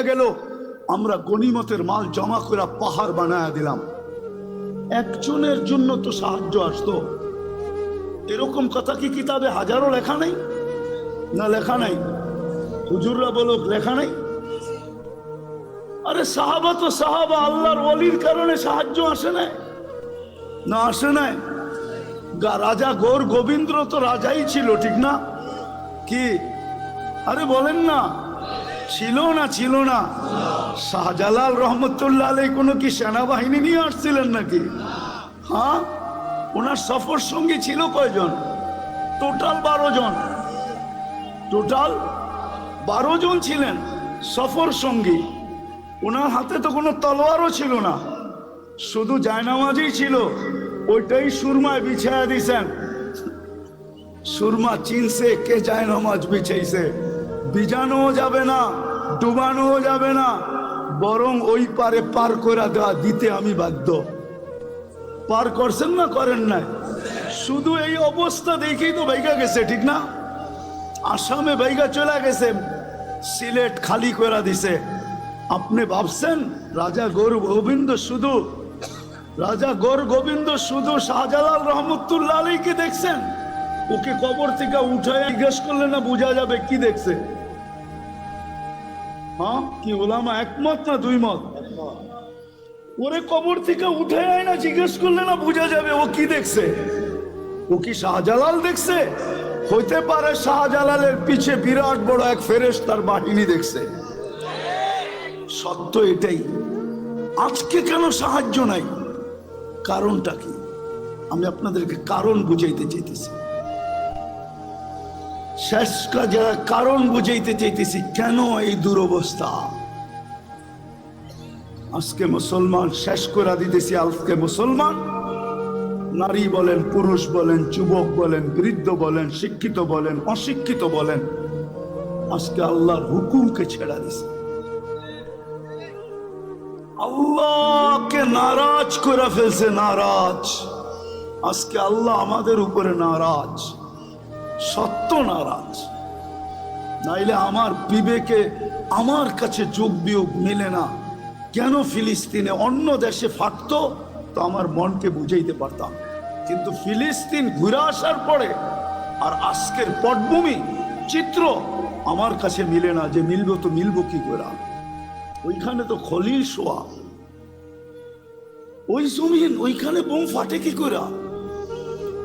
গেল, আমরা গনিমতের মাল জমা করে পাহাড় বানায় দিলাম। একজনের জন্য তো সাহায্য আসতো, এরকম কথা কি কিতাবে হাজারো লেখা নাই? না লেখা নাই? হুজুররা বলুক লেখা নাই? আরে সাহাবা তো সাহাবা, আল্লাহর ওলির কারণে সাহায্য আসে নাই? না আসে নাই? রাজা গৌর গোবিন্দ তো রাজাই ছিল, ঠিক না? কি আরে বলেন না, ছিল না ছিল না? শাহজালাল রহমতুল্লাহ আলাইহি কোনো কি সেনাবাহিনী নিয়ে আসছিলেন নাকি? হ্যাঁ, ওনার সফর সঙ্গী ছিল কয়জন? টোটাল 12 জন। টোটাল 12 জন ছিলেন সফর সঙ্গী। ওনার হাতে তো কোনো তলোয়ারও ছিল না, শুধু জায়নামাজই ছিল, ওইটাই সুরমায় বিছায়া দিছেন। সুরমা চিনছে কে জায়নামাজ বিছাইছে, ভিজানো যাবে না, ডুবানো যাবে না, বরং ওই পারে পার করে দেওয়া দিতে আমি বাধ্য। পার করছেন না করেন নাই? শুধু এই অবস্থা দেখেই তো বাইগা গেছে, ঠিক না? আসামে বাইগা চলে গেছে, সিলেট খালি করে দিছে। আপনি ভাবছেন রাজা গৌর গোবিন্দ শুধু, রাজা গৌর গোবিন্দ শুধু শাহজালাল রহমতুল্লাহ আলাইহিকে দেখছেন? ওকে কবর থেকে উঠায় জিজ্ঞেস করলে না বোঝা যাবে কি দেখছে? হ্যাঁ, কি ওলামা একমত না দুই মত? ওরে কবর থেকে উঠে আয় না, জিজ্ঞেস করলে না বোঝা যাবে ও কি দেখছে? ও কি শাহজালাল দেখছে? হইতে পারে শাহজালালের পিছে বিরাট বড় এক ফেরেশতার বাহিনী দেখছে। সত্য এটাই। আজকে কেন সাহায্য নাই? কারণটা কি? আমি আপনাদেরকে কারণ বুঝাইতে চাইতেছি। শেষ কাজে কারণ বুঝাইতে চাইতেছি কেন এই দুরবস্থা। আজকে মুসলমান শেষ করে দিতেছি। আজকে মুসলমান, নারী বলেন, পুরুষ বলেন, যুবক বলেন, বৃদ্ধ বলেন, শিক্ষিত বলেন, অশিক্ষিত বলেন, আজকে আল্লাহর হুকুমকে ছেড়া দিছে। আল্লাহকে নারাজ করে ফেলছে, নারাজ। আজকে আল্লাহ আমাদের উপরে নারাজ, সত্য নারাজ। নাইলে আমার বিবেকে আমার কাছে যোগ বিয়োগ মেলে না। কেন ফিলিস্তিনে অন্য দেশে ফাটতো তো আমার মনকে বুঝাইতে পারতাম, কিন্তু ফিলিস্তিন ঘুরে আসার পরে আর আজকের পটভূমি চিত্র আমার কাছে মিলে না। যে মিলবো তো মিলবো কি করে? ওইখানে তো খলিল শোয়া, ওই জমিন, ওইখানে বোম ফাটে কি করে?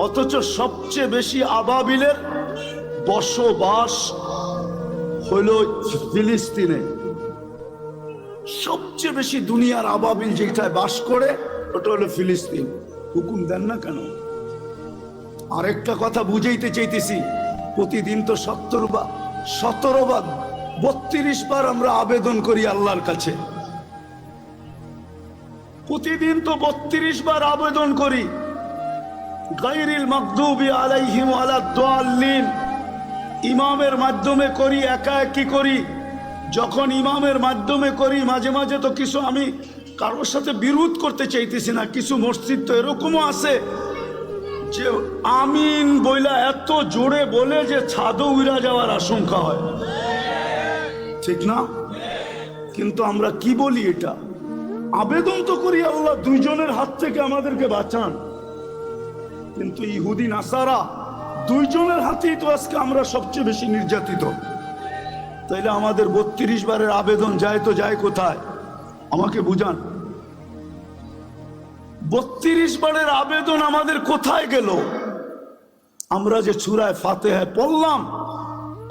অথচ সবচেয়ে বেশি আবাবিলের বসবাস হইল ফিলিস্তিনে। সবচেয়ে বেশি দুনিয়ার আবাবিল যেটায় বাস করে ওটা হলো ফিলিস্তিন। হুকুম দেন না কেন? আরেকটা কথা বুঝাইতে চাইতেছি। প্রতিদিন তো 17 বার 32 বার আমরা আবেদন করি আল্লাহর কাছে। প্রতিদিন তো 32 বার আবেদন করি, গায়রিল মাগদুবি আলাইহিম ওয়ালাদ-দাল্লিন। ইমামের মাধ্যমে করি, একা একই করি। যখন ইমামের মাধ্যমে করি, মাঝে মাঝে তো কিছু, আমি কারোর সাথে বিরোধ করতে চাইতেছি না, কিছু মসজিদ তো এরকমও আছে যে আমিন বইলা এত জোরে বলে যে ছাদও উড়া যাওয়ার আশঙ্কা হয়, ঠিক না? কিন্তু আমরা কি বলি? এটা আবেদন তো করি আল্লাহ দুইজনের হাত থেকে আমাদেরকে বাঁচান, কিন্তু ইহুদি নাসারা দুইজনের হাতেই তো আজকে আমরা সবচেয়ে বেশি নির্যাতিত। তাইলে আমাদের 32 বারের আবেদন যায় তো যায় কোথায়? আমাকে বুঝান। 32 বারের আবেদন আমাদের কোথায় গেল? আমরা যে সূরা ফাতিহা পড়লাম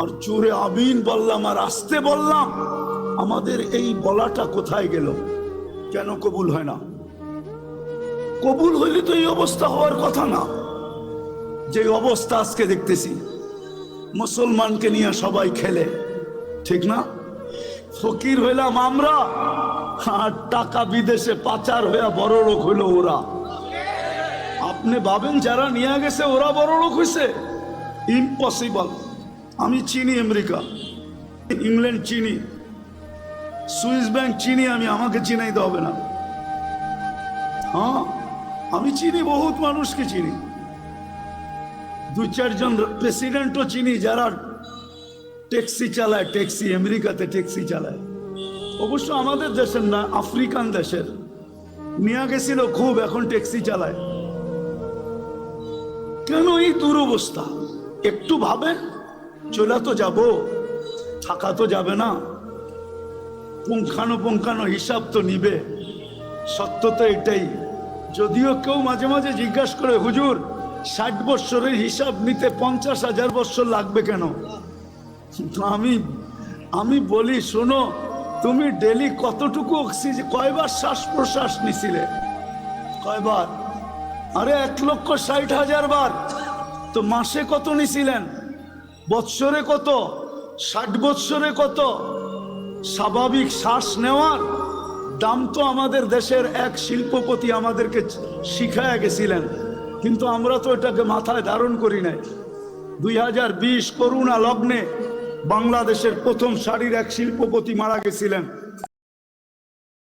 আর জোরে আমিন বললাম আর আস্তে বললাম, আমাদের এই বলাটা কোথায় গেল? কেন কবুল হয় না? কবুল হইলে তো এই অবস্থা হওয়ার কথা না। যে অবস্থা আজকে দেখতেছি, মুসলমানকে নিয়ে সবাই খেলে, ঠিক না? ফকির হইলাম আমরা, আর টাকা বিদেশে পাচার হইয়া বড় লোক হইল ওরা। আপনি ভাবেন যারা নিয়ে গেছে ওরা বড় লোক হয়েছে? ইম্পসিবল। আমি চিনি আমেরিকা, ইংল্যান্ড চিনি, সুইস ব্যাংক চিনি, আমি, আমাকে চিনাইতে হবে না। হ্যাঁ, আমি চিনি, বহুত মানুষকে চিনি, 2-4 জন প্রেসিডেন্টও চিনি যারা ট্যাক্সি চালায়, ট্যাক্সি, আমেরিকাতে ট্যাক্সি চালায়। অবশ্য আমাদের দেশের না, আফ্রিকান দেশের। নিয়ে গেছিল খুব, এখন ট্যাক্সি চালায়। কেন এই দুরবস্থা? একটু ভাবেন, চলে তো যাব, থাকা তো যাবে না, পুঙ্খানো হিসাব তো নিবে। সত্য তো এটাই। যদিও কেউ মাঝে মাঝে জিজ্ঞাসা করে, হুজুর 60 বৎসরের হিসাব নিতে 50,000 বৎসর লাগবে কেন? আমি বলি, শোনো, তুমি ডেলি কতটুকু অক্সিজেন, কয়বার শ্বাস প্রশ্বাস নিছিলে? কয়বার? আরে 1,60,000 বার। তো মাসে কত নিছিলেন? বৎসরে কত? 60 বৎসরে কত? স্বাভাবিক শ্বাস নেওয়ার দাম তো আমাদের দেশের এক শিল্পপতি আমাদেরকে শিখায়া গেছিলেন, কিন্তু আমরা তো এটাকে মাথায় ধারণ করি নাই। 2020 করোনা লগ্নে বাংলাদেশের প্রথম সারির এক শিল্পপতি মারা গেছিলেন।